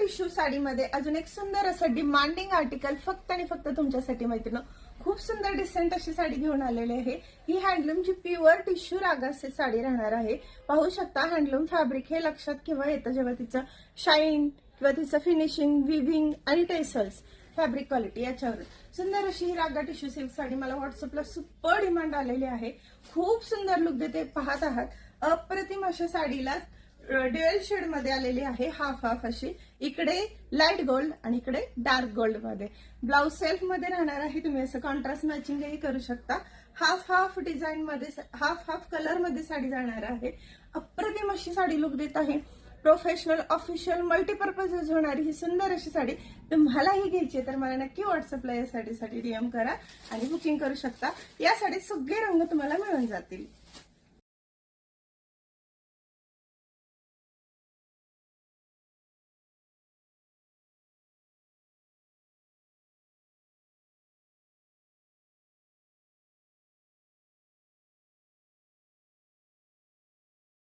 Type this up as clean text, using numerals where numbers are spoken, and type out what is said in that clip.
Tissue साडीमध्ये अजून एक सुंदर असं डिमांडिंग आर्टिकल फक्त आणि फक्त तुमच्यासाठी मैत्रिणी. खूप सुंदर डिसेंट अशी साडी घेऊन आलेली आहे. ही हँडलूमची प्युअर टिश्यू रागाची साडी राहणार आहे. पाहू शकता हँडलूम फॅब्रिक हे लक्षात केव्हा येतं जेव्हा तिचं शाईन किंवा तिचं फिनिशिंग, विविंग आणि टेसल्स फॅब्रिक क्वालिटी याच्यावर. सुंदर अशी ही रागा टिश्यू सिल्क साडी मला व्हॉट्सअपला सुपर डिमांड आलेली आहे. खूप सुंदर लुक देते, पाहत आहात. अप्रतिम अशा साडीला ड्युअल शेड मध्ये आलेली आहे. हाफ हाफ अशी, इकडे लाईट गोल्ड आणि इकडे डार्क गोल्ड मध्ये. ब्लाउज सेल्फ मध्ये राहणार आहे. तुम्ही असं कॉन्ट्रास्ट मॅचिंगही करू शकता. हाफ हाफ डिझाईन मध्ये, हाफ हाफ कलर मध्ये साडी जाणार आहे. अप्रतिम अशी साडी लुक देत आहे. प्रोफेशनल, ऑफिशियल, मल्टीपर्पज यूज होणारी ही सुंदर अशी साडी तुम्हालाही घ्यायची तर मला नक्की व्हॉट्सअपला या साडीसाठी डीएम करा आणि बुकिंग करू शकता. या साडीत सगळे रंग तुम्हाला मिळून जातील.